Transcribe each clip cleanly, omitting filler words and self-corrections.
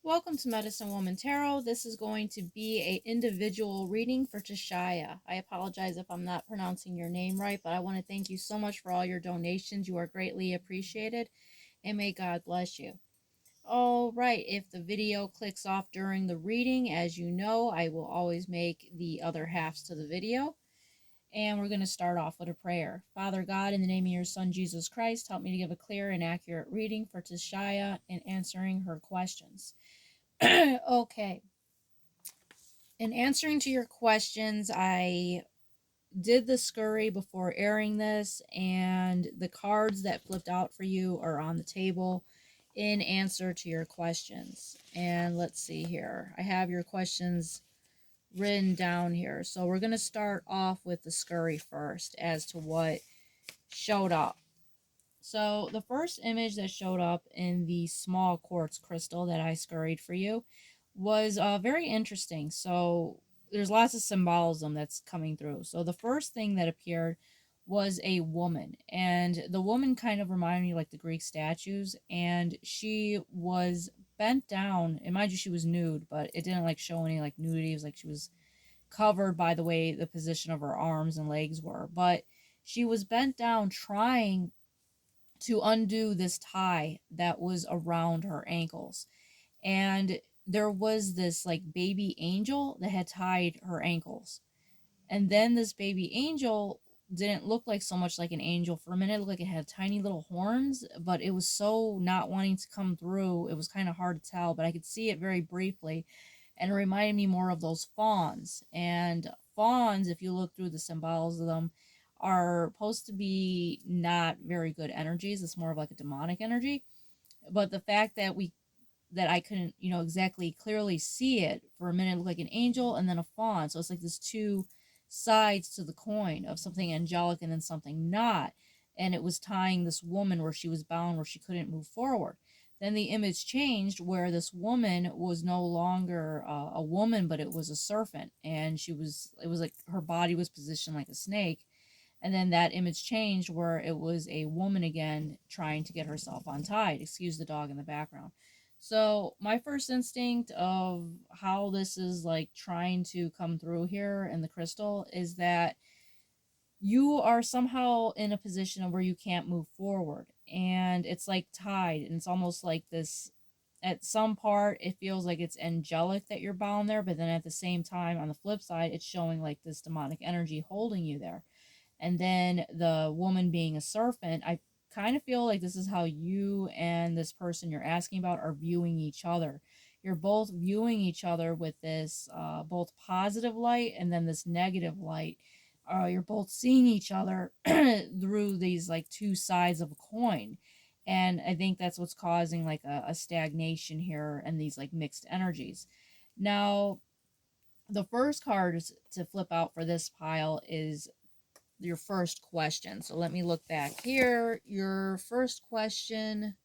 Welcome to Medicine Woman Tarot. This is going to be a individual reading for Tashya. I apologize if I'm not pronouncing your name right, but I want to thank you so much for all your donations. You are greatly appreciated, and may God bless you. All right, if the video clicks off during the reading, as you know, I will always make the other halves to the video. And we're going to start off with a prayer. Father God, in the name of your Son, Jesus Christ, help me to give a clear and accurate reading for Tashya in answering her questions. Okay. In answering to your questions, I did the scurry before airing this, and the cards that flipped out for you are on the table in answer to your questions. And let's see here. I have your questions written down here. So we're going to start off with the scurry first as to what showed up. So the first image that showed up in the small quartz crystal that I scurried for you was very interesting. So there's lots of symbolism that's coming through. So the first thing that appeared was a woman, and the woman kind of reminded me like the Greek statues, and she was bent down, and mind you, she was nude, but it didn't like show any like nudity. It was like she was covered by the way the position of her arms and legs were, but she was bent down trying to undo this tie that was around her ankles. And there was this like baby angel that had tied her ankles. And then this baby angel didn't look like so much like an angel. For a minute, it looked like it had tiny little horns, but it was so not wanting to come through. It was kind of hard to tell, but I could see it very briefly. And it reminded me more of those fawns. And fawns, if you look through the symbols of them, are supposed to be not very good energies. It's more of like a demonic energy. But the fact that I couldn't, exactly clearly see it for a minute, it looked like an angel and then a fawn. So it's like this two sides to the coin of something angelic and then something not. And it was tying this woman where she was bound, where she couldn't move forward. Then the image changed where this woman was no longer a woman, but it was a serpent. And it was like her body was positioned like a snake. And then that image changed where it was a woman again trying to get herself untied. Excuse the dog in the background. So my first instinct of how this is like trying to come through here in the crystal is that you are somehow in a position of where you can't move forward, and it's like tied, and it's almost like this. At some part it feels like it's angelic that you're bound there, but then at the same time on the flip side it's showing like this demonic energy holding you there. And then the woman being a serpent, I kind of feel like this is how you and this person you're asking about are viewing each other. You're both viewing each other with this both positive light and then this negative light. You're both seeing each other through these like two sides of a coin. And I think that's what's causing like a stagnation here and these like mixed energies. Now, the first card to flip out for this pile is your first question. So let me look back here. Your first question.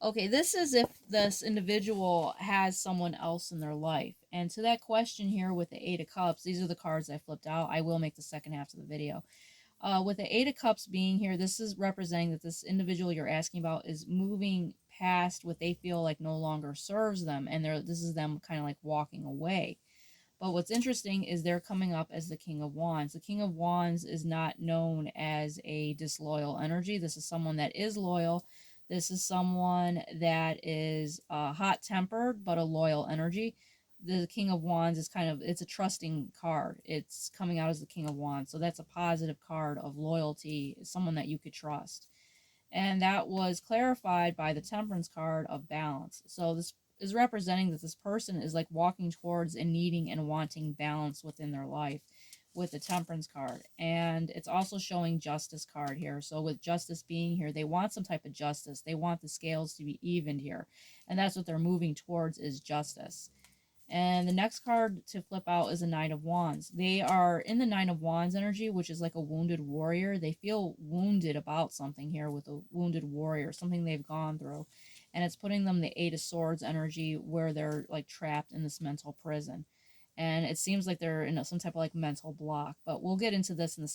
Okay, this is if this individual has someone else in their life. And to that question here with the Eight of Cups, these are the cards I flipped out. I will make the second half of the video. With the Eight of Cups being here, this is representing that this individual you're asking about is moving past what they feel like no longer serves them. And this is them kind of like walking away. But what's interesting is they're coming up as the King of Wands. The King of Wands is not known as a disloyal energy. This is someone that is loyal. This is someone that is hot-tempered, but a loyal energy. The King of Wands is it's a trusting card. It's coming out as the King of Wands. So that's a positive card of loyalty, someone that you could trust. And that was clarified by the Temperance card of balance. So this is representing that this person is like walking towards and needing and wanting balance within their life with the Temperance card. And it's also showing Justice card here. So with Justice being here, they want some type of justice. They want the scales to be evened here. And that's what they're moving towards, is justice. And the next card to flip out is a Knight of Wands. They are in the Knight of Wands energy, which is like a wounded warrior. They feel wounded about something here with a wounded warrior, something they've gone through. And it's putting them the Eight of Swords energy where they're like trapped in this mental prison. And it seems like they're in some type of like mental block. But we'll get into this in the